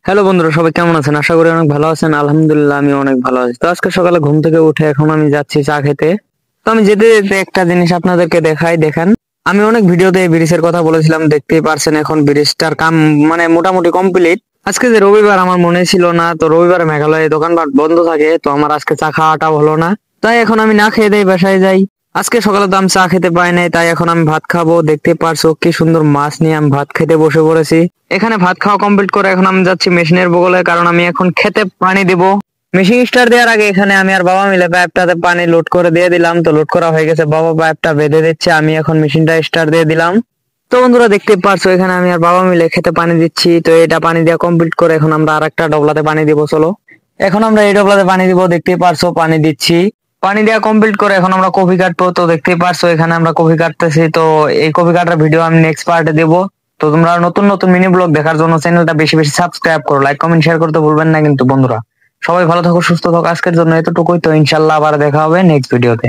Hello বন্ধুরা, সবাই কেমন আছেন? আশা করি অনেক ভালো আছেন। আলহামদুলিল্লাহ আমি অনেক ভালো আছি। তো আজকে সকালে ঘুম থেকে উঠে এখন আমি যাচ্ছি চা খেতে। তো আমি যেতে যেতে একটা জিনিস আপনাদেরকে দেখাই, দেখেন। আমি অনেক ভিডিওতে এই ব্রিজের কথা বলেছিলাম, দেখতেই পারছেন এখন ব্রিজটার কাম মানে মোটামুটি কমপ্লিট। আজকে যে রবিবার আমার মনে ছিল না, তো রবিবারে মেঘালয়ে দোকানপাট বন্ধ থাকে, তো আমার আজকে চা খাওয়াটাও হলো না। তাই এখন আমি না খেয়ে দেই বাসায় যাই। আজকে সকালে তো আমি চা খেতে পাই নাই, তাই এখন আমি ভাত খাবো। দেখতে পারছো কি সুন্দর মাছ নিয়ে আমি ভাত খেতে বসে পড়েছি। এখানে ভাত খাওয়া কমপ্লিট করে এখন আমি যাচ্ছি মেশিনের বগলে, কারণ আমি এখন খেতে পানি দিব। মেশিন স্টার্ট দেওয়ার আগে এখানে আমি আর বাবা মিলে পাইপটাতে পানি লোড করে দিয়ে দিলাম। তো লোড করা হয়ে গেছে, বাবা পাইপটা বেঁধে দিচ্ছে, আমি এখন মেশিনটা স্টার্ট দিয়ে দিলাম। তো বন্ধুরা দেখতে পারছো এখানে আমি আর বাবা মিলে খেতে পানি দিচ্ছি। তো এটা পানি দেওয়া কমপ্লিট করে এখন আমরা আরেকটা ডবলাতে পানি দিব। চলো এখন আমরা এই ডবলাতে পানি দিব। দেখতেই পারছো পানি দিচ্ছি। পানি দেওয়া কমপ্লিট করে এখন আমরা কফি কাটবো। তো দেখতেই পারছো এখানে আমরা কফি কাটতেছি। তো এই কফি কাটার ভিডিও আমি নেক্সট পার্টে দেবো। তো তোমরা নতুন নতুন মিনি ব্লগ দেখার জন্য চ্যানেলটা বেশি বেশি সাবস্ক্রাইব করো, লাইক কমেন্ট শেয়ার করতে ভুলবেন না কিন্তু বন্ধুরা। সবাই ভালো থাকো, সুস্থ থাকো। আজকের জন্য এতটুকুই। তো ইনশাল্লাহ আবার দেখা হবে নেক্সট ভিডিওতে।